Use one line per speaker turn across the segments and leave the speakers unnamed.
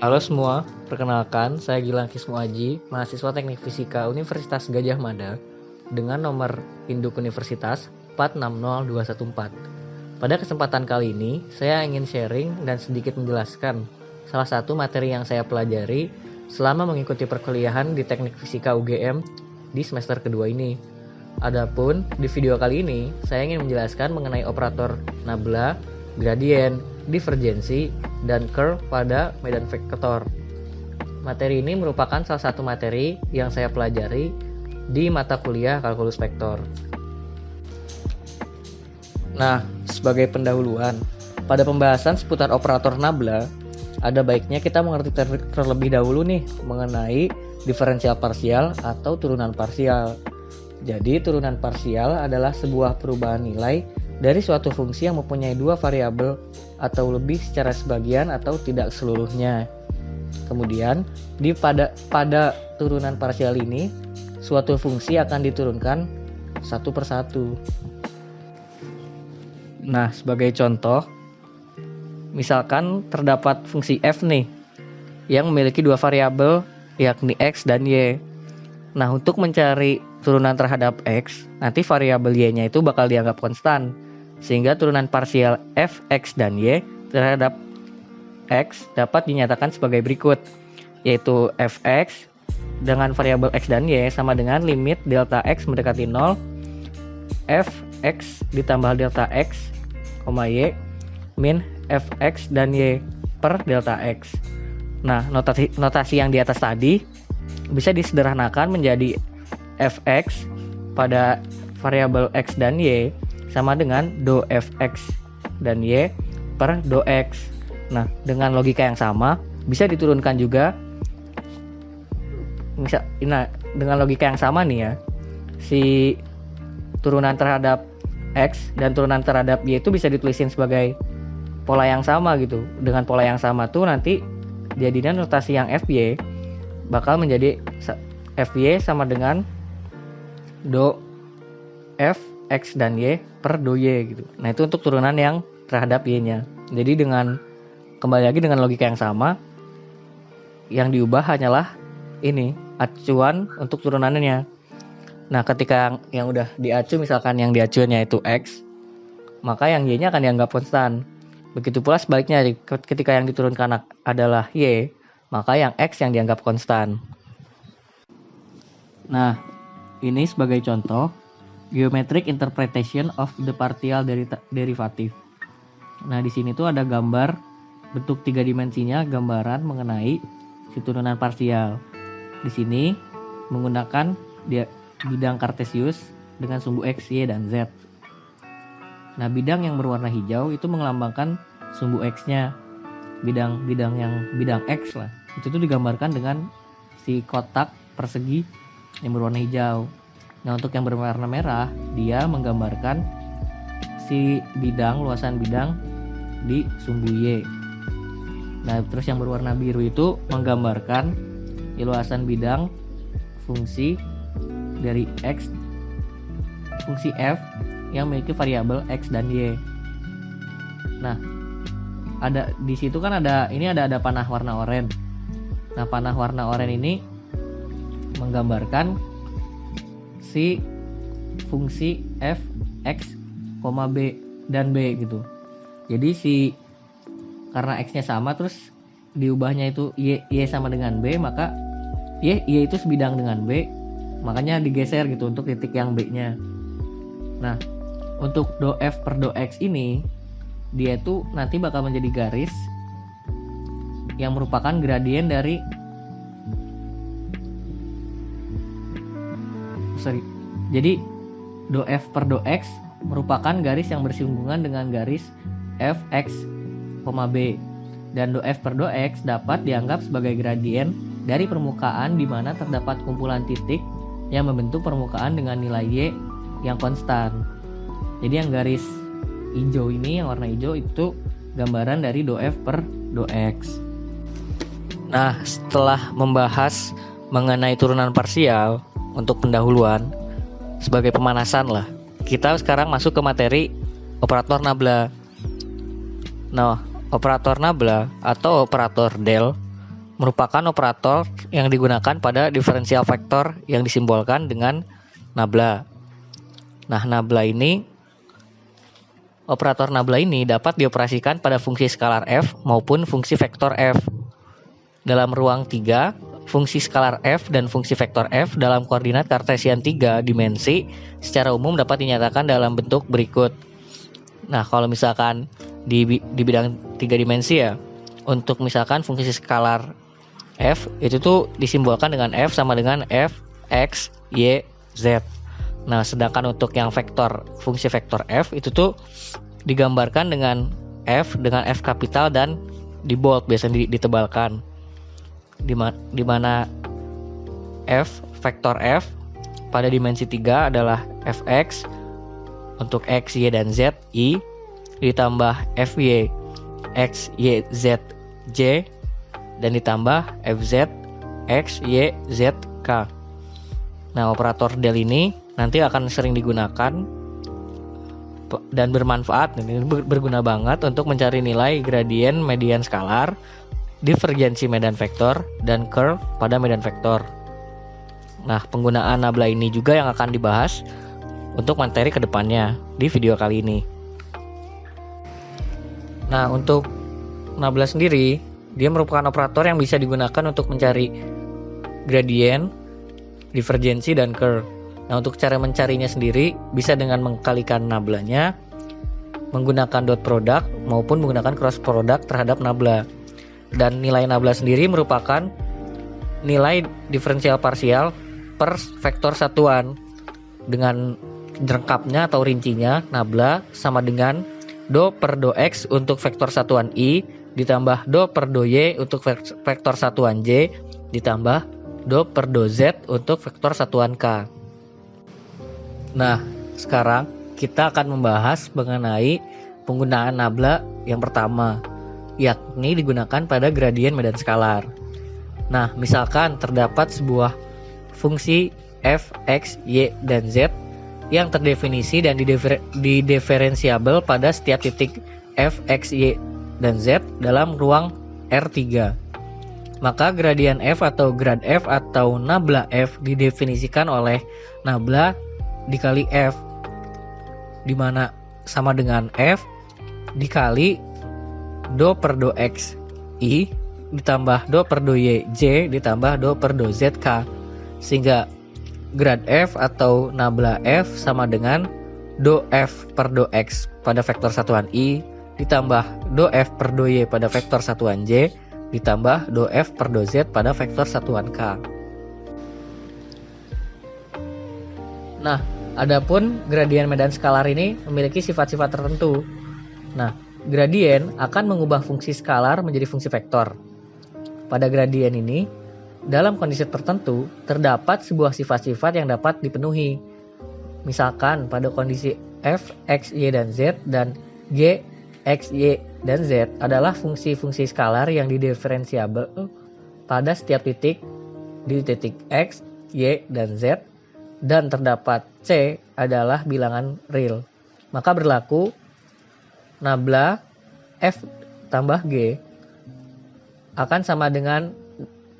Halo semua, perkenalkan saya Gilang Kismu Aji, mahasiswa Teknik Fisika Universitas Gadjah Mada dengan nomor induk universitas 460214. Pada kesempatan kali ini, saya ingin sharing dan sedikit menjelaskan salah satu materi yang saya pelajari selama mengikuti perkuliahan di Teknik Fisika UGM di semester kedua ini. Adapun di video kali ini, saya ingin menjelaskan mengenai operator nabla, gradien, divergensi, dan curl pada medan vektor. Materi ini merupakan salah satu materi yang saya pelajari di mata kuliah kalkulus vektor. Nah, sebagai pendahuluan, pada pembahasan seputar operator nabla, ada baiknya kita mengerti terlebih dahulu nih mengenai diferensial parsial atau turunan parsial. Jadi, turunan parsial adalah sebuah perubahan nilai dari suatu fungsi yang mempunyai dua variabel atau lebih secara sebagian atau tidak seluruhnya. Kemudian, pada turunan parsial ini, suatu fungsi akan diturunkan satu persatu. Nah, sebagai contoh, misalkan terdapat fungsi f nih, yang memiliki dua variabel, yakni x dan y. Nah, untuk mencari turunan terhadap x, nanti variabel y-nya itu bakal dianggap konstan, sehingga turunan parsial f(x) dan y terhadap x dapat dinyatakan sebagai berikut, yaitu f(x) dengan variabel x dan y sama dengan limit delta x mendekati 0, f(x) ditambah delta x, y, min f(x) dan y per delta x. Nah, notasi yang di atas tadi bisa disederhanakan menjadi f(x) pada variabel x dan y sama dengan do fx dan y per do x. Nah, dengan logika yang sama bisa diturunkan juga. Dengan logika yang sama nih ya, si turunan terhadap x dan turunan terhadap y itu bisa ditulisin sebagai pola yang sama gitu. Dengan pola yang sama tuh nanti jadinya notasi yang fy bakal menjadi fy sama dengan do f x dan y per do y gitu. Nah, itu untuk turunan yang terhadap y-nya. Jadi kembali lagi dengan logika yang sama, yang diubah hanyalah ini acuan untuk turunannya. Nah, ketika yang udah diacu, misalkan yang diacuannya itu x, maka yang y-nya akan dianggap konstan. Begitu pula sebaliknya, ketika yang diturunkan adalah y, maka yang x yang dianggap konstan. Nah, ini sebagai contoh geometric interpretation of the partial derivative. Nah, di sini tuh ada gambar bentuk 3 dimensinya, gambaran mengenai si turunan parsial. Di sini menggunakan bidang kartesius dengan sumbu x, y, dan z. Nah, bidang yang berwarna hijau itu melambangkan sumbu x-nya. Bidang x lah. Itu tuh digambarkan dengan si kotak persegi yang berwarna hijau. Nah, untuk yang berwarna merah, dia menggambarkan si luasan bidang di sumbu y. Nah, terus yang berwarna biru itu menggambarkan luasan bidang fungsi dari x, fungsi f yang memiliki variabel x dan y. Nah, ada di situ kan ada panah warna oranye. Nah, panah warna oranye ini menggambarkan si fungsi f, x, b dan b gitu. Jadi karena x-nya sama terus diubahnya itu y sama dengan b, maka y itu sebidang dengan b, makanya digeser gitu untuk titik yang b-nya. Nah, untuk do f per do x ini dia tuh nanti bakal menjadi garis yang merupakan gradien dari Jadi do f per do x merupakan garis yang bersinggungan dengan garis f, x, b. Dan do f per do x dapat dianggap sebagai gradien dari permukaan di mana terdapat kumpulan titik yang membentuk permukaan dengan nilai y yang konstan. Jadi yang garis hijau ini, yang warna hijau itu gambaran dari do f per do x. Nah, setelah membahas mengenai turunan parsial untuk pendahuluan, sebagai pemanasan lah, kita sekarang masuk ke materi operator nabla. Nah, operator nabla atau operator del merupakan operator yang digunakan pada diferensial vektor yang disimbolkan dengan nabla. Nah, operator nabla ini dapat dioperasikan pada fungsi skalar f maupun fungsi vektor f. Dalam ruang 3, fungsi skalar f dan fungsi vektor f dalam koordinat kartesian 3 dimensi secara umum dapat dinyatakan dalam bentuk berikut. Nah, kalau misalkan di bidang 3 dimensi ya, untuk misalkan fungsi skalar f itu tuh disimbolkan dengan f sama dengan f, x, y, z. Nah, sedangkan untuk yang fungsi vektor f itu tuh digambarkan dengan f kapital dan di bold, biasanya ditebalkan. Di mana vektor f pada dimensi 3 adalah fx untuk x, y, dan z, i, ditambah fy, x, y, z, j, dan ditambah fz, x, y, z, k. Nah, operator del ini nanti akan sering digunakan dan bermanfaat, dan ini berguna banget untuk mencari nilai gradien median skalar, divergensi medan vektor, dan curl pada medan vektor. Nah, penggunaan nabla ini juga yang akan dibahas untuk materi kedepannya di video kali ini. Nah, untuk nabla sendiri, dia merupakan operator yang bisa digunakan untuk mencari gradien, divergensi, dan curl. Nah, untuk cara mencarinya sendiri bisa dengan mengkalikan nablanya menggunakan dot product maupun menggunakan cross product terhadap nabla. Dan nilai nabla sendiri merupakan nilai diferensial parsial per vektor satuan. Dengan lengkapnya atau rincinya, nabla sama dengan do per do x untuk vektor satuan i ditambah do per do y untuk vektor satuan j ditambah do per do z untuk vektor satuan k. Nah, sekarang kita akan membahas mengenai penggunaan nabla yang pertama, yakni digunakan pada gradien medan skalar. Nah, misalkan terdapat sebuah fungsi f, x, y, dan z yang terdefinisi dan didiferensiabel pada setiap titik f, x, y, dan z dalam ruang R3. Maka gradien f atau grad f atau nabla f didefinisikan oleh nabla dikali f, di mana sama dengan f dikali do per do x i ditambah do per do y j ditambah do per do z k, sehingga grad f atau nabla f sama dengan do f per do x pada vektor satuan i ditambah do f per do y pada vektor satuan j ditambah do f per do z pada vektor satuan k. Nah, adapun gradien medan skalar ini memiliki sifat-sifat tertentu. Nah, gradien akan mengubah fungsi skalar menjadi fungsi vektor. Pada gradien ini, dalam kondisi tertentu, terdapat sebuah sifat-sifat yang dapat dipenuhi. Misalkan pada kondisi f, x, y, dan z, dan g, x, y, dan z adalah fungsi-fungsi skalar yang didiferensiabel pada setiap titik di titik x, y, dan z, dan terdapat c adalah bilangan real. Maka berlaku nabla f tambah g akan sama dengan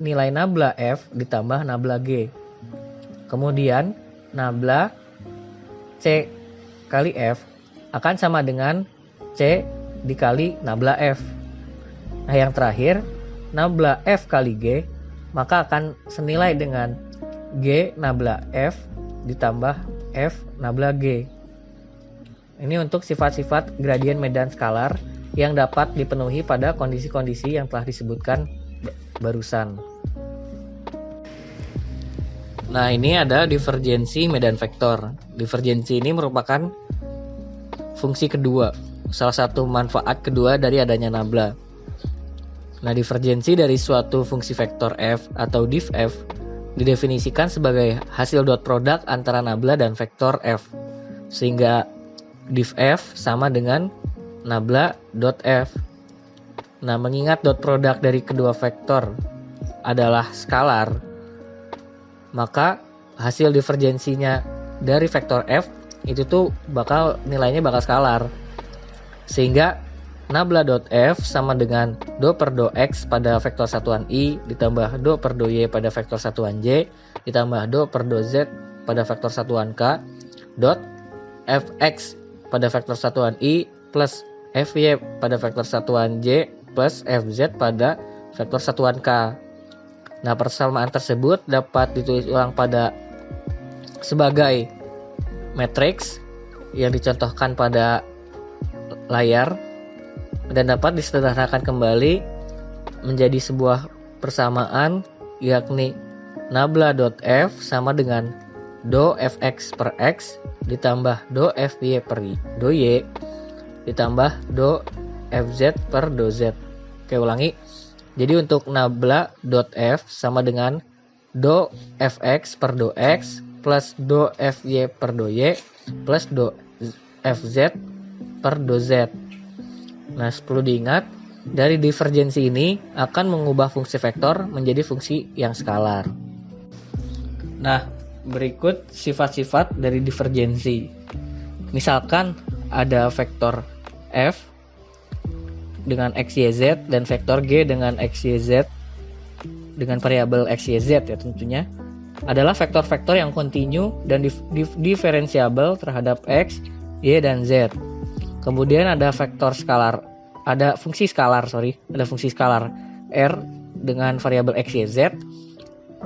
nilai nabla f ditambah nabla g. Kemudian nabla c kali f akan sama dengan c dikali nabla f. Nah, yang terakhir, nabla f kali g maka akan senilai dengan g nabla f ditambah f nabla g. Ini untuk sifat-sifat gradien medan skalar yang dapat dipenuhi pada kondisi-kondisi yang telah disebutkan barusan. Nah, ini ada divergensi medan vektor. Divergensi ini merupakan fungsi kedua, salah satu manfaat kedua dari adanya nabla. Nah, divergensi dari suatu fungsi vektor f atau div f didefinisikan sebagai hasil dot product antara nabla dan vektor f, sehingga div f sama dengan nabla dot f. Nah, mengingat dot product dari kedua vektor adalah skalar, maka hasil divergensinya dari vektor f itu tuh nilainya bakal skalar, sehingga nabla.f sama dengan do per do x pada vektor satuan i ditambah do per do y pada vektor satuan j ditambah do per do z pada vektor satuan k dot fx pada vektor satuan i plus fy pada vektor satuan j plus fz pada vektor satuan k. Nah, persamaan tersebut dapat ditulis ulang pada sebagai matriks yang dicontohkan pada layar dan dapat disederhanakan kembali menjadi sebuah persamaan, yakni nabla.f sama dengan do fx per x ditambah do fy per do y ditambah do fz per do z. Oke, ulangi. Jadi untuk nabla.f sama dengan do fx per do x plus do fy per do y plus do fz per do z. Nah, perlu diingat, dari divergensi ini akan mengubah fungsi vektor menjadi fungsi yang skalar. Nah, berikut sifat-sifat dari divergensi. Misalkan ada vektor f dengan x, y, z dan vektor g dengan x, y, z dengan variabel x, y, z ya tentunya adalah vektor-vektor yang kontinu dan diferensiabel terhadap x, y, dan z. Kemudian ada fungsi skalar r dengan variabel x, y, z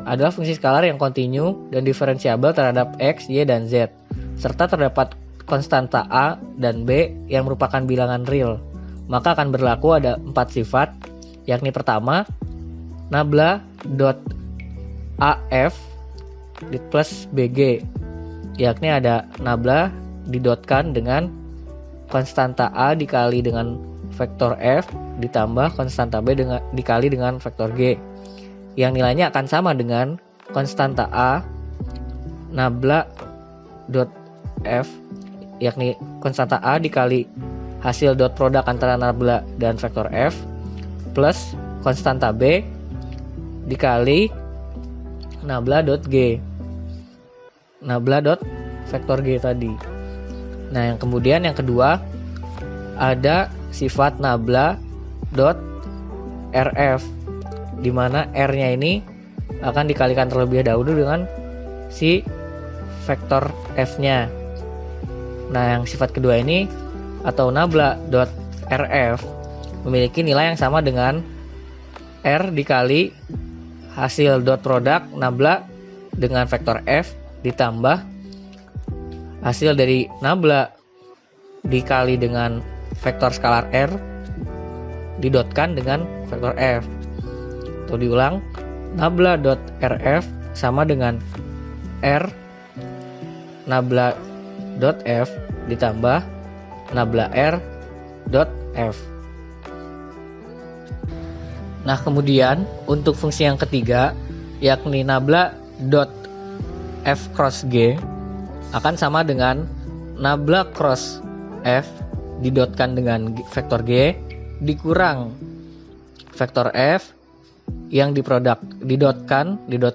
adalah fungsi skalar yang kontinu dan diferensiabel terhadap x, y, dan z, serta terdapat konstanta a dan b yang merupakan bilangan real. Maka akan berlaku ada 4 sifat, yakni pertama, nabla.af plus bg, yakni ada nabla didotkan dengan konstanta a dikali dengan vektor f ditambah konstanta b dikali dengan vektor g, yang nilainya akan sama dengan konstanta a nabla.f, yakni konstanta a dikali hasil dot produk antara nabla dan vektor f plus konstanta b dikali nabla.g, nabla.vektor g tadi. Nah, yang kemudian yang kedua ada sifat nabla.rf, di mana r-nya ini akan dikalikan terlebih dahulu dengan si vektor f-nya. Nah, yang sifat kedua ini atau nabla.rf memiliki nilai yang sama dengan r dikali hasil dot produk nabla dengan vektor f ditambah hasil dari nabla dikali dengan vektor skalar r didotkan dengan vektor f. Atau diulang, nabla.rf sama dengan r nabla.f ditambah nabla r.f. Nah, kemudian untuk fungsi yang ketiga, yakni nabla.f cross g akan sama dengan nabla cross f didotkan dengan vektor g dikurang vektor f yang didot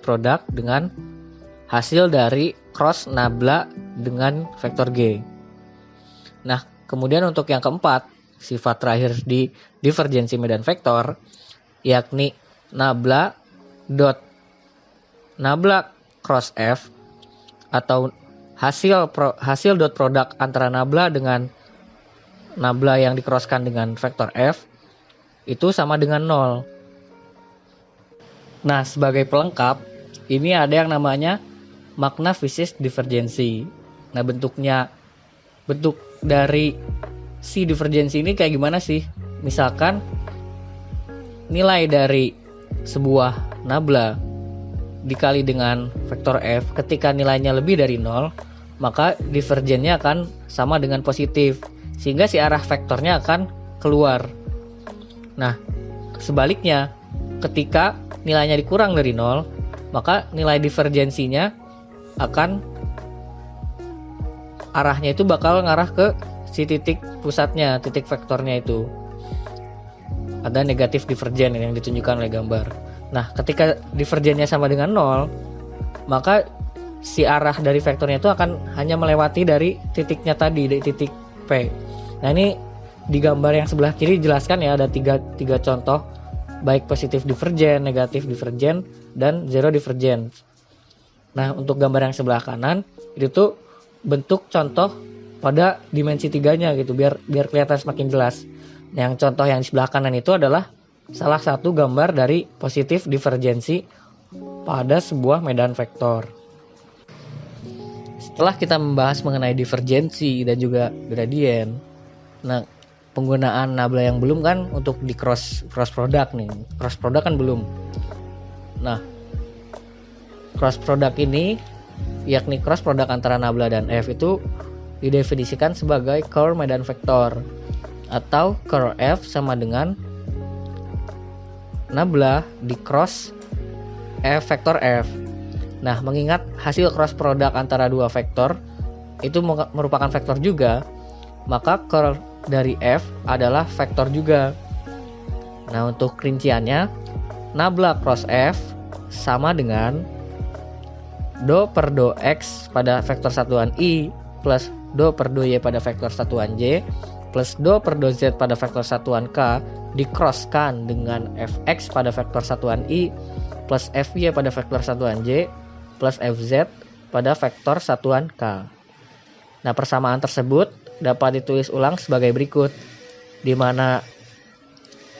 produk dengan hasil dari cross nabla dengan vektor g. Nah, kemudian untuk yang keempat, sifat terakhir di divergensi medan vektor, yakni nabla cross f atau hasil dot produk antara nabla dengan nabla yang dicrosskan dengan vektor f itu sama dengan 0. Nah, sebagai pelengkap, ini ada yang namanya makna fisis divergensi. Nah, bentuk dari si divergensi ini kayak gimana sih? Misalkan nilai dari sebuah nabla dikali dengan vektor f, ketika nilainya lebih dari 0, maka divergennya akan sama dengan positif, sehingga si arah vektornya akan keluar. Nah, sebaliknya, ketika nilainya dikurang dari 0, maka nilai divergensinya akan arahnya itu bakal ngarah ke si titik pusatnya, titik vektornya itu. Ada negatif divergen yang ditunjukkan oleh gambar. Nah, ketika divergennya sama dengan 0, maka si arah dari vektornya itu akan hanya melewati dari titiknya tadi, dari titik P. Nah, ini di gambar yang sebelah kiri jelaskan ya, ada tiga contoh, baik positif divergen, negatif divergen, dan zero divergen. Nah, untuk gambar yang sebelah kanan itu tuh bentuk contoh pada dimensi tiganya gitu, biar kelihatan semakin jelas. Yang contoh yang di sebelah kanan itu adalah salah satu gambar dari positif divergensi pada sebuah medan vektor. Setelah kita membahas mengenai divergensi dan juga gradien, nah penggunaan nabla yang belum kan untuk di cross product nih. Cross product kan belum. Nah, cross product ini yakni cross product antara nabla dan F itu didefinisikan sebagai curl medan vektor, atau curl F sama dengan nabla di cross F vektor F. Nah, mengingat hasil cross product antara dua vektor itu merupakan vektor juga, maka curl dari F adalah vektor juga. Nah, untuk rinciannya, nabla cross F sama dengan do per do X pada vektor satuan I plus do per do Y pada vektor satuan J plus do per do Z pada vektor satuan K dikrosskan dengan Fx pada vektor satuan I plus Fy pada vektor satuan J plus Fz pada vektor satuan K. Nah, persamaan tersebut dapat ditulis ulang sebagai berikut, di mana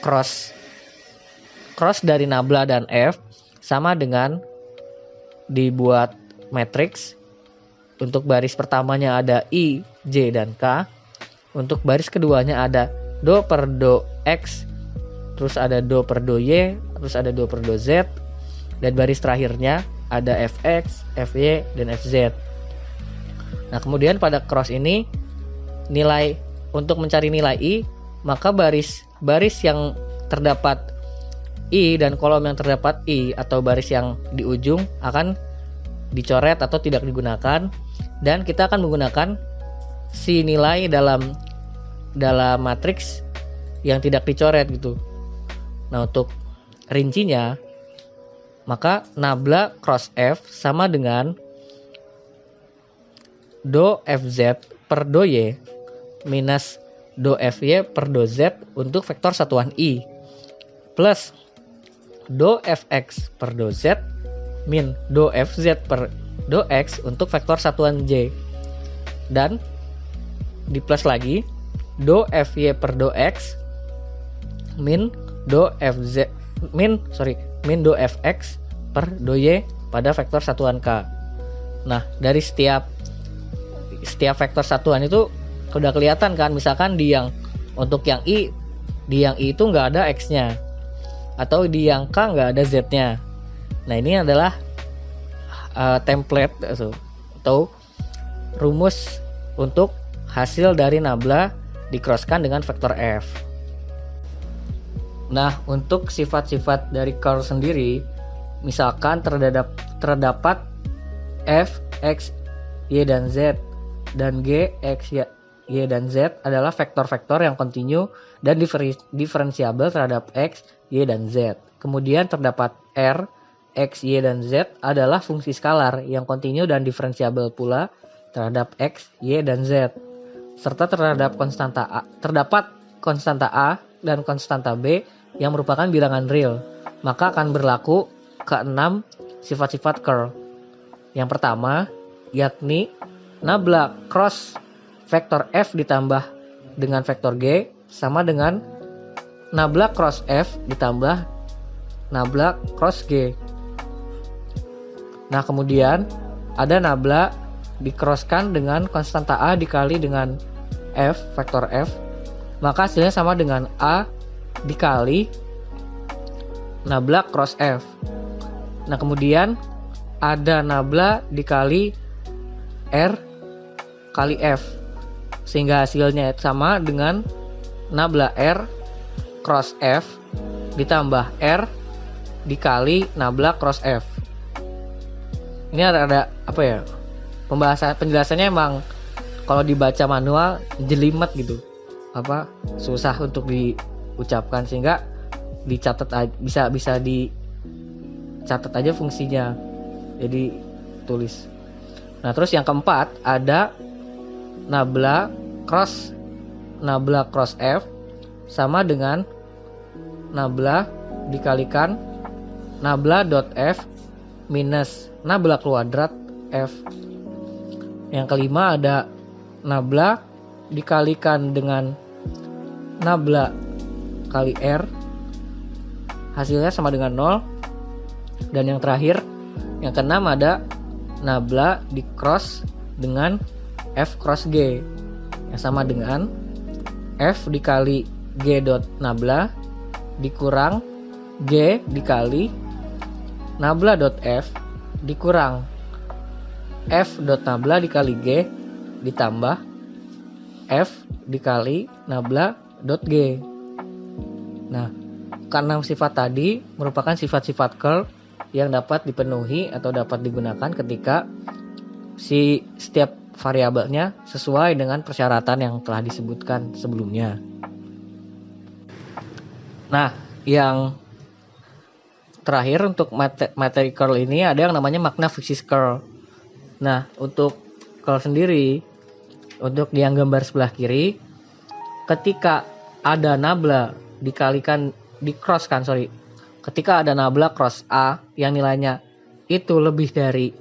cross dari nabla dan F sama dengan dibuat matriks. Untuk baris pertamanya ada I, J, dan K. Untuk baris keduanya ada do per do X, terus ada do per do Y, terus ada do per do Z, dan baris terakhirnya ada Fx, Fy, dan Fz. Nah, kemudian pada cross ini nilai untuk mencari nilai I, maka baris yang terdapat I dan kolom yang terdapat I atau baris yang di ujung akan dicoret atau tidak digunakan, dan kita akan menggunakan si nilai dalam matriks yang tidak dicoret gitu. Nah, untuk rincinya, maka nabla cross F sama dengan do Fz per do Y minus do Fy per do Z untuk vektor satuan I plus do Fx per do Z min do Fz per do X untuk vektor satuan J, dan di plus lagi do Fy per do X min do Fx per do Y pada vektor satuan K. Nah, dari setiap vektor satuan itu udah kelihatan kan, misalkan untuk yang I itu nggak ada X-nya, atau di yang K nggak ada Z-nya. Nah, ini adalah template atau rumus untuk hasil dari nabla dikrosskan dengan vektor F. Nah, untuk sifat-sifat dari curl sendiri, misalkan terdapat F, X, Y, dan Z, dan G, X, Y, dan Z adalah vektor-vektor yang kontinu dan diferensiabel terhadap X, Y, dan Z. Kemudian terdapat R, X, Y, dan Z adalah fungsi skalar yang kontinu dan diferensiabel pula terhadap X, Y, dan Z. Serta terdapat konstanta A dan konstanta B yang merupakan bilangan real. Maka akan berlaku ke-6 sifat-sifat curl. Yang pertama, yakni nabla cross vektor F ditambah dengan vektor G sama dengan nabla cross F ditambah nabla cross G. Nah, kemudian ada nabla dikrosskan dengan konstanta A dikali dengan F, vektor F, maka hasilnya sama dengan A dikali nabla cross F. Nah, kemudian ada nabla dikali R kali F, sehingga hasilnya sama dengan nabla R cross F ditambah R dikali nabla cross F. Ini ada apa ya, penjelasannya emang kalau dibaca manual jelimet gitu, susah untuk diucapkan, sehingga dicatat bisa dicatat aja fungsinya, jadi tulis. Nah, terus yang keempat ada nabla cross nabla cross F sama dengan nabla dikalikan nabla dot F minus nabla kuadrat F. Yang kelima ada nabla dikalikan dengan nabla kali R, hasilnya sama dengan 0. Dan yang terakhir, yang keenam ada nabla di cross dengan F cross G, yang sama dengan F dikali G dot nabla dikurang G dikali nabla dot F dikurang F dot nabla dikali G ditambah F dikali nabla dot G. Nah, keenam sifat tadi merupakan sifat-sifat curl yang dapat dipenuhi atau dapat digunakan ketika setiap variabelnya sesuai dengan persyaratan yang telah disebutkan sebelumnya. Nah, yang terakhir untuk materi curl ini ada yang namanya makna fiksis curl. Nah, untuk curl sendiri, untuk yang gambar sebelah kiri, ketika ada nabla dikalikan ketika ada nabla cross A yang nilainya itu lebih dari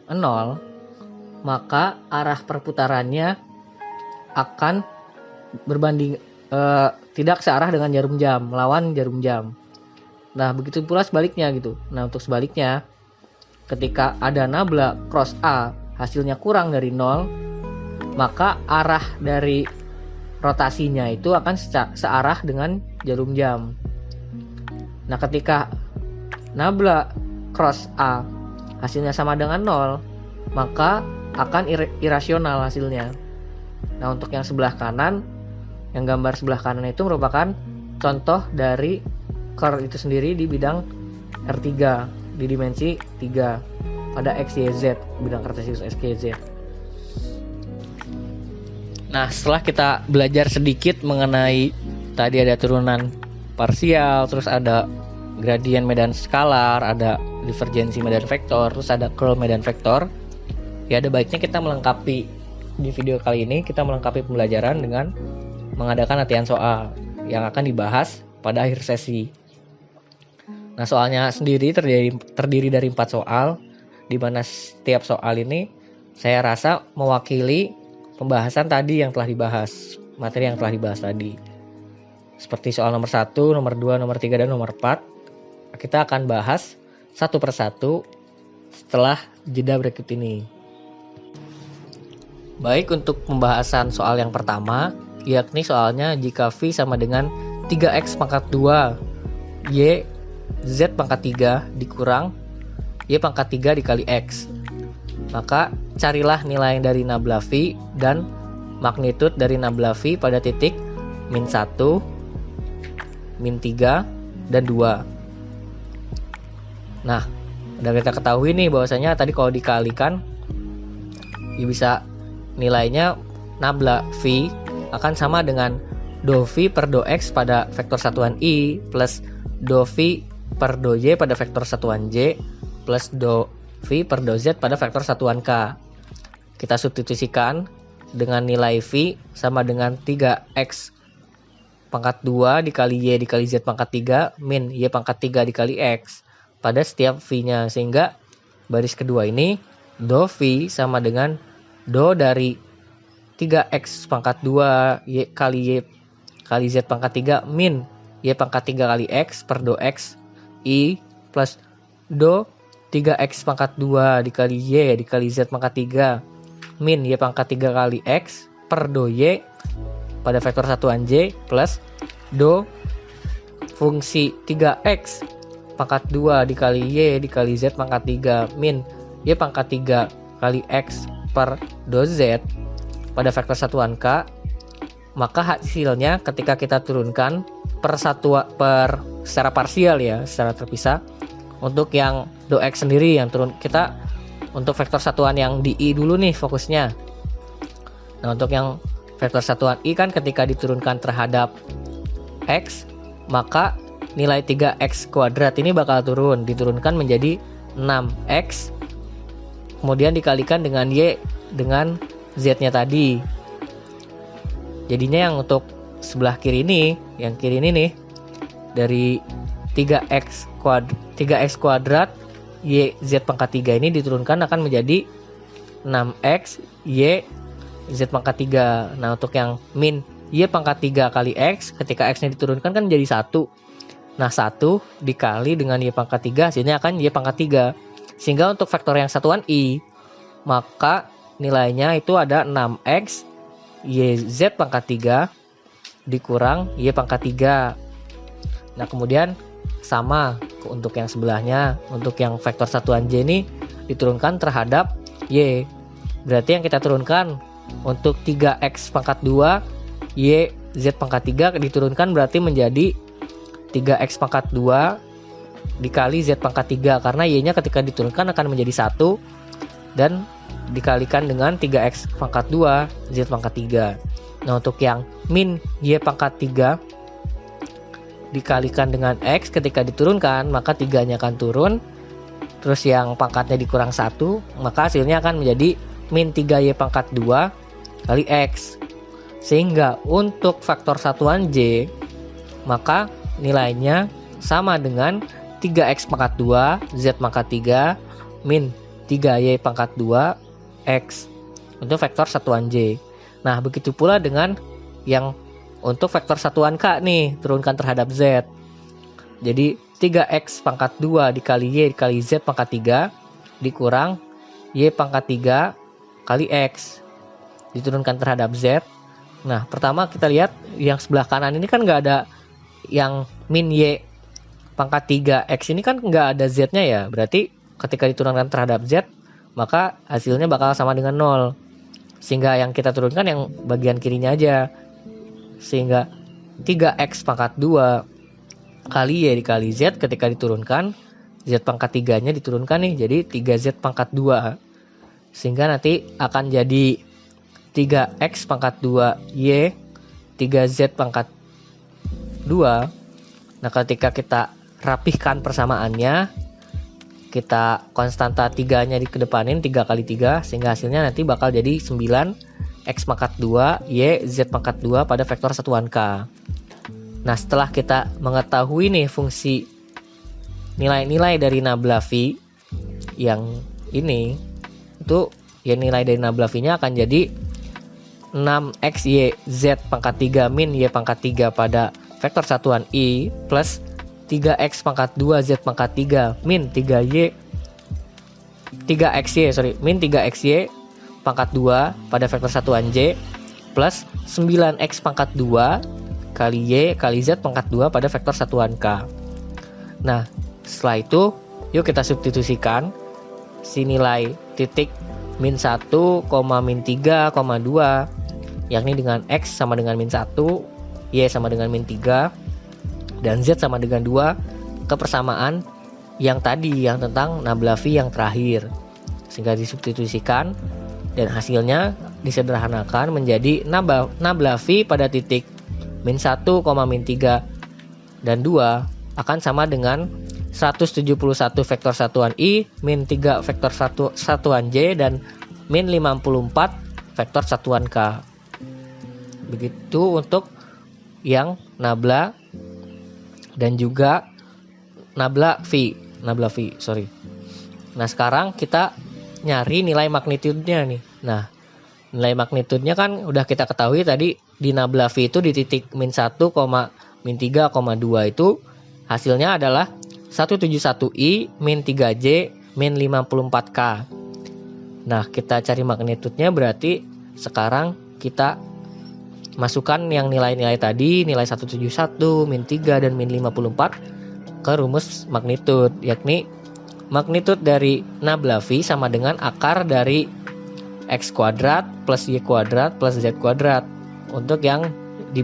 0, maka arah perputarannya akan berbanding tidak searah dengan jarum jam, melawan jarum jam. Nah, begitu pula sebaliknya gitu. Nah, untuk sebaliknya, ketika ada nabla cross A hasilnya kurang dari 0, maka arah dari rotasinya itu akan searah dengan jarum jam. Nah, ketika nabla cross A hasilnya sama dengan 0, maka akan irasional hasilnya. Nah, untuk yang sebelah kanan, yang gambar sebelah kanan itu merupakan contoh dari curl itu sendiri di bidang R3, di dimensi 3 pada X, Y, Z, bidang kartesius X, Y, Z. Nah, setelah kita belajar sedikit mengenai tadi ada turunan parsial, terus ada gradien medan skalar, ada divergensi medan vektor, terus ada curl medan vektor, ya ada baiknya kita melengkapi di video kali ini, kita melengkapi pembelajaran dengan mengadakan latihan soal yang akan dibahas pada akhir sesi. Nah, soalnya sendiri terdiri dari 4 soal, di mana setiap soal ini saya rasa mewakili pembahasan tadi yang telah dibahas, materi yang telah dibahas tadi. Seperti soal nomor 1, nomor 2, nomor 3, dan nomor 4, kita akan bahas satu persatu setelah jeda berikut ini. Baik, untuk pembahasan soal yang pertama, yakni soalnya jika V sama dengan 3X pangkat 2, Y Z pangkat 3 dikurang Y pangkat 3 dikali X. Maka carilah nilai dari nabla V dan magnitud dari nabla V pada titik min 1, min 3, dan 2. Nah, udah kita ketahui nih bahwasanya tadi kalau dikalikan ya bisa nilainya nabla V akan sama dengan do V per do X pada vektor satuan I plus do V per do Y pada vektor satuan J plus do V per do Z pada vektor satuan K. Kita substitusikan dengan nilai V sama dengan 3X pangkat 2 dikali Y dikali Z pangkat 3 min Y pangkat 3 dikali X pada setiap V-nya, sehingga baris kedua ini do V sama dengan do dari 3X pangkat 2 Y kali Z pangkat 3 min Y pangkat 3 kali X per do X I plus do 3X pangkat 2 dikali Y dikali Z pangkat 3 min Y pangkat 3 kali X per do Y pada vektor satuan J plus do fungsi 3X pangkat 2 dikali Y dikali Z pangkat 3 min Y pangkat 3 kali X per do Z pada vektor satuan K. Maka hasilnya ketika kita turunkan secara parsial ya, secara terpisah. Untuk yang do X sendiri yang turun, kita untuk vektor satuan yang di I dulu nih fokusnya. Nah, untuk yang vektor satuan I kan ketika diturunkan terhadap X, maka nilai 3X kuadrat ini bakal diturunkan menjadi 6X, kemudian dikalikan dengan Y dengan Z-nya tadi. Jadinya yang untuk sebelah kiri ini, yang kiri ini nih, dari 3x kuadrat y z pangkat 3 ini diturunkan akan menjadi 6x y z pangkat 3. Nah, untuk yang min y pangkat 3 kali x, ketika x nya diturunkan kan jadi 1. Nah, 1 dikali dengan y pangkat 3 hasilnya akan y pangkat 3. Sehingga untuk vektor yang satuan i, maka nilainya itu ada 6x y z pangkat 3 dikurang y pangkat 3. Nah, kemudian sama untuk yang sebelahnya, untuk yang vektor satuan j ini diturunkan terhadap y. Berarti yang kita turunkan untuk 3x pangkat 2 y z pangkat 3 diturunkan berarti menjadi 3x pangkat 2 dikali z pangkat 3, karena y nya ketika diturunkan akan menjadi 1 dan dikalikan dengan 3x pangkat 2 z pangkat 3. Nah, untuk yang min y pangkat 3 dikalikan dengan x, ketika diturunkan maka 3 nya akan turun, terus yang pangkatnya dikurang 1, maka hasilnya akan menjadi min 3y pangkat 2 kali x. Sehingga untuk faktor satuan j, maka nilainya sama dengan 3x pangkat 2 z pangkat 3 min 3y pangkat 2 x untuk vektor satuan j. Nah, begitu pula dengan yang untuk vektor satuan k nih, turunkan terhadap z. Jadi 3x pangkat 2 dikali y dikali z pangkat 3 dikurang y pangkat 3 kali x diturunkan terhadap z. Nah, pertama kita lihat yang sebelah kanan ini kan nggak ada yang min y pangkat 3x ini kan nggak ada z-nya ya. Berarti ketika diturunkan terhadap z, maka hasilnya bakal sama dengan 0. Sehingga yang kita turunkan yang bagian kirinya aja. Sehingga 3x pangkat 2 kali y dikali z ketika diturunkan, z pangkat 3 nya diturunkan nih, jadi 3z pangkat 2. Sehingga nanti akan jadi 3x pangkat 2 y 3z pangkat 2. Nah, ketika kita rapihkan persamaannya, kita konstanta 3 nya dikedepanin 3 kali 3, sehingga hasilnya nanti bakal jadi 9x pangkat 2 y z pangkat 2 pada vektor satuan k. Nah, setelah kita mengetahui nih fungsi nilai-nilai dari nabla phi yang ini, itu ya nilai dari nabla phi nya akan jadi 6x y z pangkat 3 min y pangkat 3 pada vektor satuan i plus 3x pangkat 2 z pangkat 3 min 3xy min 3xy pangkat 2 pada vektor satuan j plus 9x pangkat 2 kali y kali z pangkat 2 pada vektor satuan k. Nah, setelah itu yuk kita substitusikan si nilai titik min 1, min 3, 2 yakni dengan x sama dengan min 1, y sama dengan min 3 dan z sama dengan 2 ke persamaan yang tadi, yang tentang nabla phi yang terakhir. Sehingga disubstitusikan dan hasilnya disederhanakan menjadi nabla phi pada titik min 1, min 3 dan 2 akan sama dengan 171 vektor satuan i min 3 vektor satuan j dan min 54 vektor satuan k. Begitu untuk yang nabla dan juga nabla phi. Nah, sekarang kita nyari nilai magnitudenya nih. Nah, nilai magnitudenya kan udah kita ketahui tadi di nabla phi itu di titik min 1, min 3, 2 itu hasilnya adalah 171i min 3j min 54k. Nah, kita cari magnitudenya berarti sekarang kita masukkan yang nilai-nilai tadi, nilai 171, min 3, dan min 54 ke rumus magnitud, yakni magnitud dari nabla phi sama dengan akar dari x kuadrat plus y kuadrat plus z kuadrat untuk yang di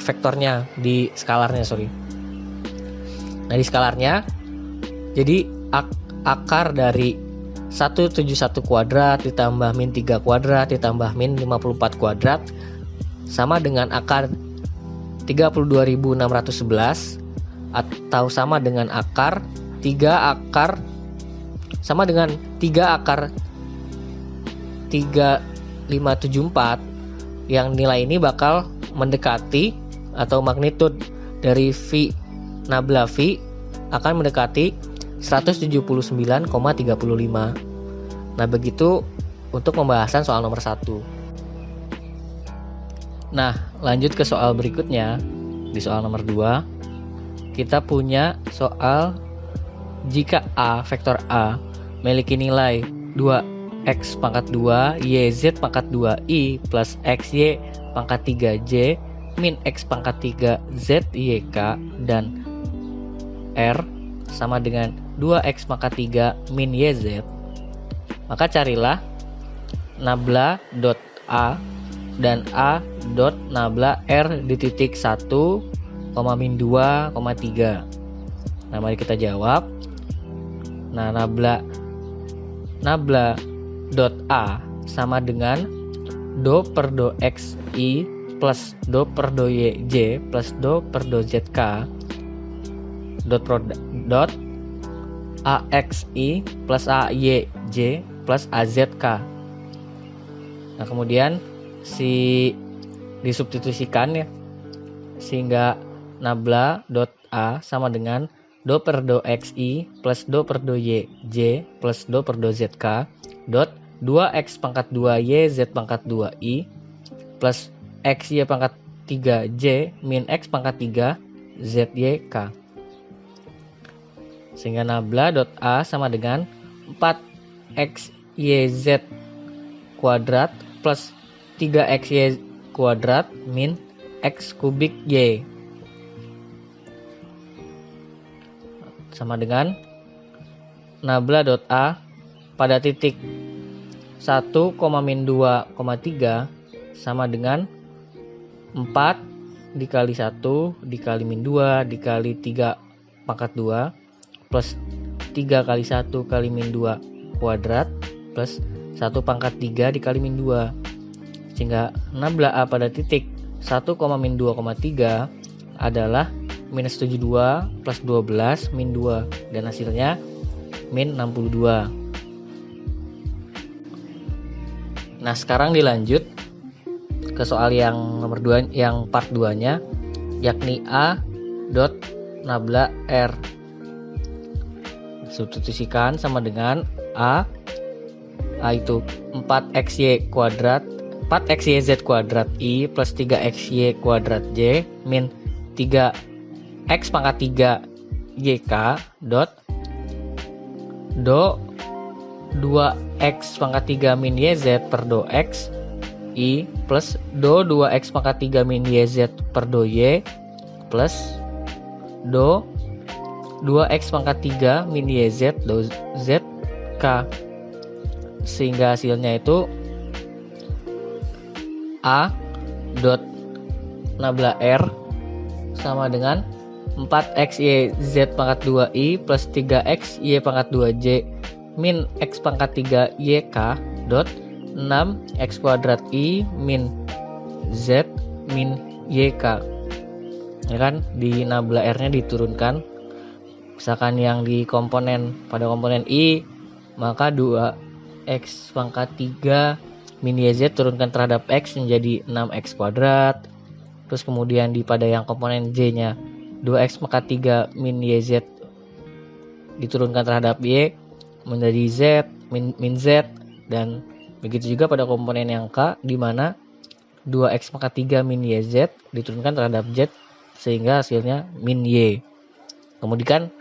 vektornya, di skalarnya. Nah, di skalarnya jadi akar dari 171 kuadrat ditambah min 3 kuadrat ditambah min 54 kuadrat sama dengan akar 32.611 atau sama dengan 3 akar 3 574, yang nilai ini bakal mendekati atau magnitude dari V nabla V akan mendekati 179,35. Nah, begitu untuk pembahasan soal nomor 1. Nah, lanjut ke soal berikutnya. Di soal nomor 2, kita punya soal jika A, vektor A, memiliki nilai 2x pangkat 2 YZ pangkat 2I plus XY pangkat 3J min X pangkat 3 ZYK dan R sama dengan 2x pangkat 3 min YZ, maka carilah nabla dot A dan A dot nabla R di titik 1, min 2, 3. Nah, mari kita jawab. Nah, nabla dot A sama dengan do per do XI plus do per do YJ plus do per do ZK dot AXI plus AYJ plus AZK. Nah, kemudian disubstitusikan ya, sehingga nabla dot A sama dengan do per do XI plus do per do YJ plus do per do ZK dot 2x pangkat 2 YZ pangkat 2I plus XY pangkat 3J min X pangkat 3 ZYK. Sehingga nabla dot A sama dengan 4XYZ kuadrat plus 3XY kuadrat min X kubik Y sama dengan nabla dot A pada titik 1, min 2, 3 sama dengan 4 dikali 1 dikali min 2 dikali 3 pangkat 2 plus 3 kali 1 kali min 2 kuadrat plus 1 pangkat 3 dikali min 2. Sehingga nabla A pada titik 1, min 2, 3 adalah minus 72 plus 12 min 2 dan hasilnya min 62. Nah, sekarang dilanjut ke soal yang nomor 2, yang part 2-nya, yakni A dot nabla R. Substitusikan sama dengan A itu 4XY kuadrat 4XYZ kuadrat I plus 3XY kuadrat J min 3X pangkat 3 YK dot do 2X pangkat 3 min YZ per do X I plus do 2x pangkat 3 min YZ per do Y plus do 2x pangkat 3 min YZ do ZK. Sehingga hasilnya itu A dot nabla R sama dengan 4XYZ pangkat 2I plus 3XY pangkat 2J min X pangkat 3 YK dot 6x kuadrat I min Z min YK. Ya kan, di nabla R nya diturunkan. Misalkan yang di pada komponen I, maka 2x pangkat 3 min YZ turunkan terhadap X menjadi 6x kuadrat. Terus kemudian pada yang komponen J nya 2x pangkat 3 min YZ diturunkan terhadap Y menjadi Z min Z, dan begitu juga pada komponen yang K, di mana 2x pangkat 3 min YZ diturunkan terhadap Z sehingga hasilnya min Y. Kemudian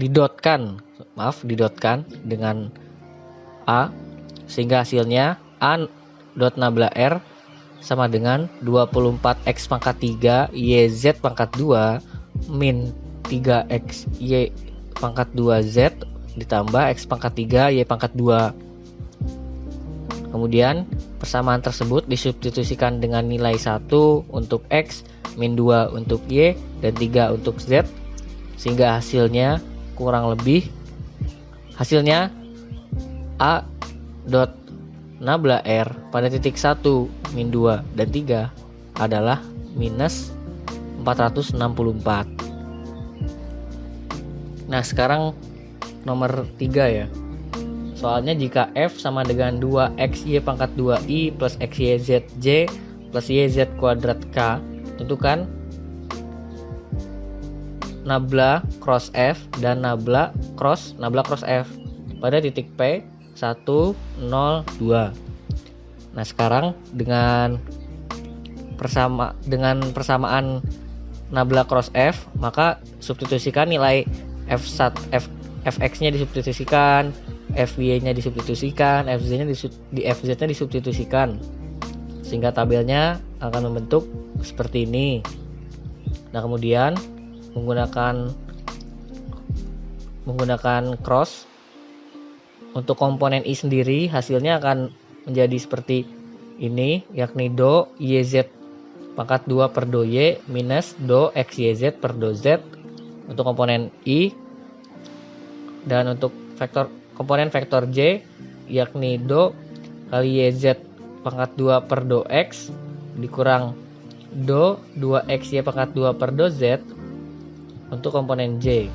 didotkan dengan A sehingga hasilnya A dot nabla R sama dengan 24x pangkat 3 YZ pangkat 2 min 3x Y pangkat 2Z ditambah X pangkat 3 Y pangkat 2. Kemudian persamaan tersebut disubstitusikan dengan nilai 1 untuk X, min 2 untuk Y, dan 3 untuk Z, sehingga hasilnya kurang lebih A dot nabla R pada titik 1, min 2, dan 3 adalah minus 464. Nah, sekarang nomor 3 ya. Soalnya jika F sama dengan 2xy pangkat 2i plus xyzj plus yz kuadrat k, tentukan nabla cross F dan nabla cross F pada titik P 1, 0, 2. Nah, sekarang dengan persamaan nabla cross F, maka substitusikan nilai fx-nya disubstitusikan, fy-nya disubstitusikan, fz-nya disubstitusikan, sehingga tabelnya akan membentuk seperti ini. Nah, kemudian menggunakan cross untuk komponen i sendiri, hasilnya akan menjadi seperti ini, yakni do yz pangkat 2 per do y minus do xyz per do z untuk komponen i, dan untuk komponen vektor j yakni do kali yz pangkat 2 per do x dikurang do 2xy pangkat 2 per do z untuk komponen j,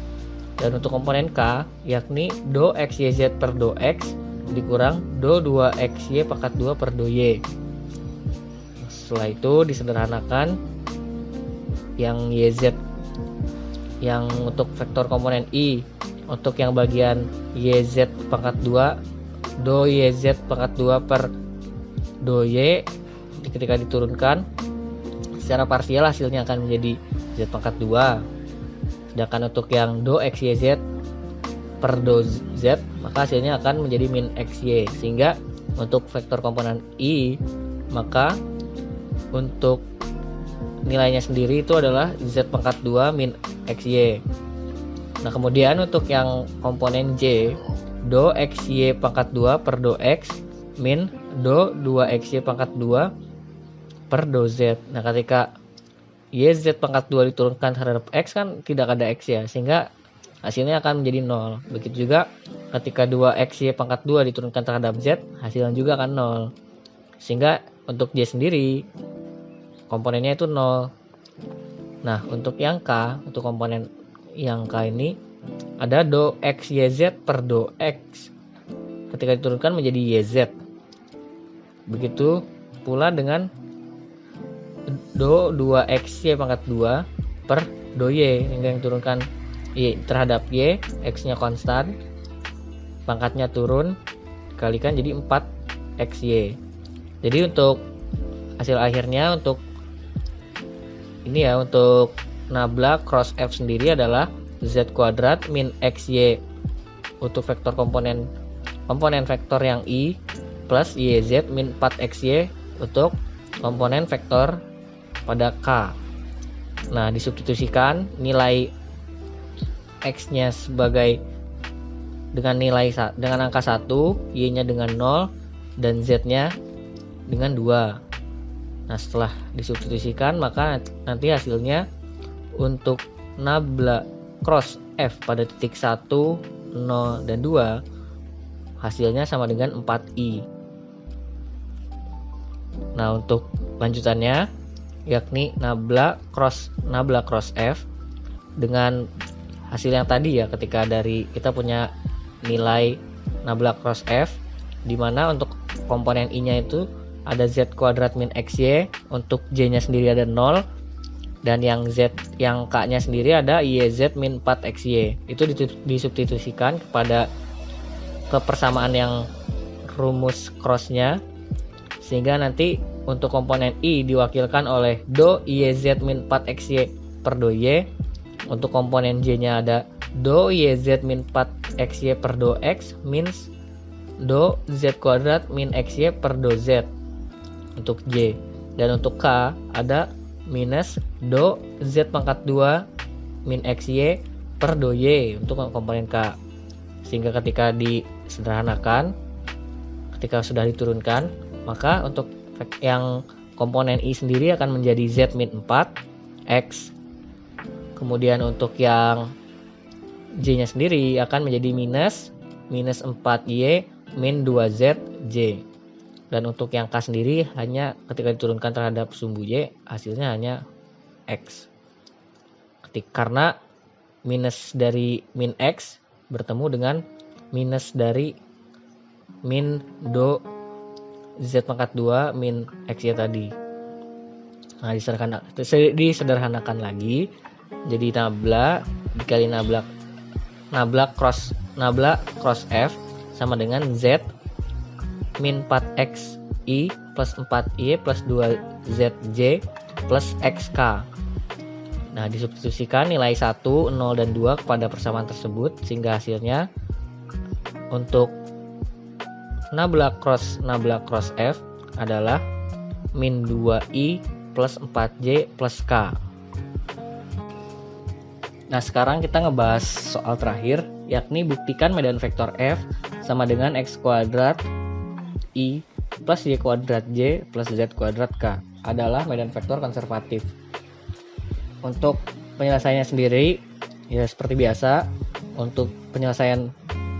dan untuk komponen k yakni do xyz per do x dikurang do 2xy pangkat 2 per do y. Setelah itu disederhanakan, yang yz yang untuk vektor komponen i, untuk yang bagian yz pangkat 2 do yz pangkat 2 per do y, ketika diturunkan secara parsial hasilnya akan menjadi z pangkat 2. Sedangkan untuk yang do xyz per do z, maka hasilnya akan menjadi min xy, sehingga untuk vektor komponen i, maka untuk nilainya sendiri itu adalah z pangkat 2 min xy. Nah, kemudian untuk yang komponen j, do xy pangkat 2 per do x min do 2xy pangkat 2 per do z. Nah, ketika yz pangkat 2 diturunkan terhadap x kan tidak ada x ya, sehingga hasilnya akan menjadi 0. Begitu juga ketika 2xy pangkat 2 diturunkan terhadap z, hasilnya juga akan 0. Sehingga untuk j sendiri komponennya itu 0. Nah, untuk yang k, untuk komponen yang k ini ada do xyz per do x ketika diturunkan menjadi yz. Begitu pula dengan do 2xy pangkat 2 per do y, hingga yang turunkan y terhadap y, x-nya konstan, pangkatnya turun, dikalikan jadi 4xy. Jadi untuk hasil akhirnya untuk ini ya, untuk nabla cross f sendiri adalah z kuadrat min xy untuk vektor komponen vektor yang i plus yz min 4xy untuk komponen vektor pada k. Nah, disubstitusikan nilai x-nya sebagai dengan angka 1, y-nya dengan 0, dan z-nya dengan 2. Nah, setelah disubstitusikan, maka nanti hasilnya untuk nabla cross f pada titik 1, 0, dan 2 hasilnya sama dengan 4i. Nah, untuk lanjutannya yakni nabla cross f dengan hasil yang tadi ya, ketika dari kita punya nilai nabla cross f, dimana untuk komponen i-nya itu ada z kuadrat min xy, untuk j-nya sendiri ada 0, dan yang k-nya sendiri ada yz min 4xy. Itu disubstitusikan ke persamaan yang rumus cross-nya, sehingga nanti untuk komponen i diwakilkan oleh do yz min 4xy per do y. Untuk komponen j-nya ada do yz min 4xy per do x minus do z kuadrat min xy per do z untuk j. Dan untuk k ada minus do z pangkat 2 min xy per do y untuk komponen k. Sehingga ketika disederhanakan, ketika sudah diturunkan, maka untuk yang komponen i sendiri akan menjadi z min 4x. Kemudian untuk yang j-nya sendiri akan menjadi minus 4y min 2z j. Dan untuk yang k sendiri hanya ketika diturunkan terhadap sumbu y, hasilnya hanya x. Karena minus dari min x bertemu dengan minus dari min do z pangkat 2 min x-nya tadi. Nah, disederhanakan lagi, jadi nabla dikali nabla cross f sama dengan z min 4x i plus 4y plus 2zj plus xk. Nah, disubstitusikan nilai 1, 0, dan 2 kepada persamaan tersebut, sehingga hasilnya untuk nabla cross f adalah min 2i plus 4j plus k. Nah, sekarang kita ngebahas soal terakhir, yakni buktikan medan vektor f sama dengan x kuadrat i plus y kuadrat j plus z kuadrat k adalah medan vektor konservatif. Untuk penyelesaiannya sendiri, ya seperti biasa, untuk penyelesaian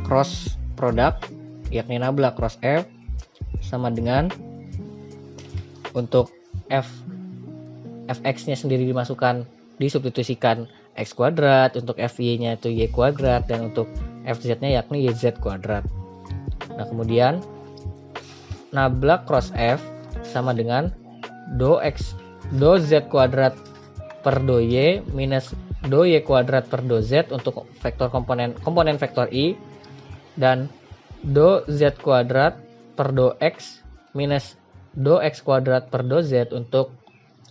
cross product, yakni nabla cross f sama dengan untuk fx-nya sendiri disubstitusikan x kuadrat, untuk fy-nya itu y kuadrat, dan untuk fz-nya yakni yz kuadrat. Nah, kemudian nabla cross f sama dengan do z kuadrat per do y minus do y kuadrat per do z untuk vektor komponen vektor i, dan do z kuadrat per do x minus do x kuadrat per do z untuk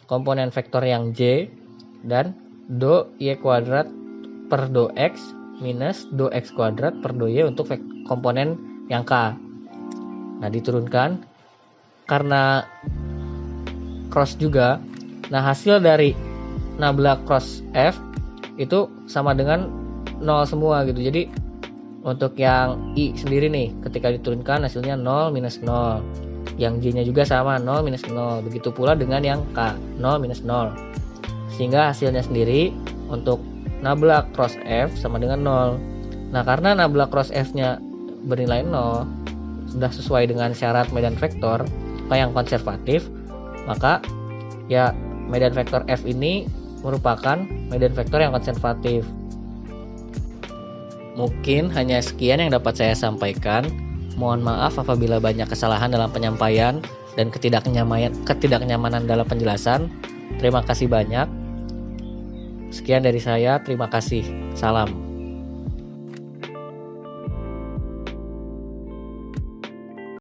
komponen vektor yang j, dan do y kuadrat per do x minus do x kuadrat per do y untuk komponen yang k. Nah, diturunkan karena cross juga. Nah, hasil dari nabla cross f itu sama dengan 0 semua gitu. Jadi untuk yang i sendiri nih, ketika diturunkan hasilnya 0 minus 0. Yang j-nya juga sama, 0 minus 0. Begitu pula dengan yang k, 0 minus 0. Sehingga hasilnya sendiri untuk nabla cross f sama dengan 0. Nah, karena nabla cross f-nya bernilai 0, sudah sesuai dengan syarat medan vektor yang konservatif, maka ya medan vektor f ini merupakan medan vektor yang konservatif. Mungkin hanya sekian yang dapat saya sampaikan. Mohon maaf apabila banyak kesalahan dalam penyampaian dan ketidaknyamanan dalam penjelasan. Terima kasih banyak. Sekian dari saya, terima kasih. Salam.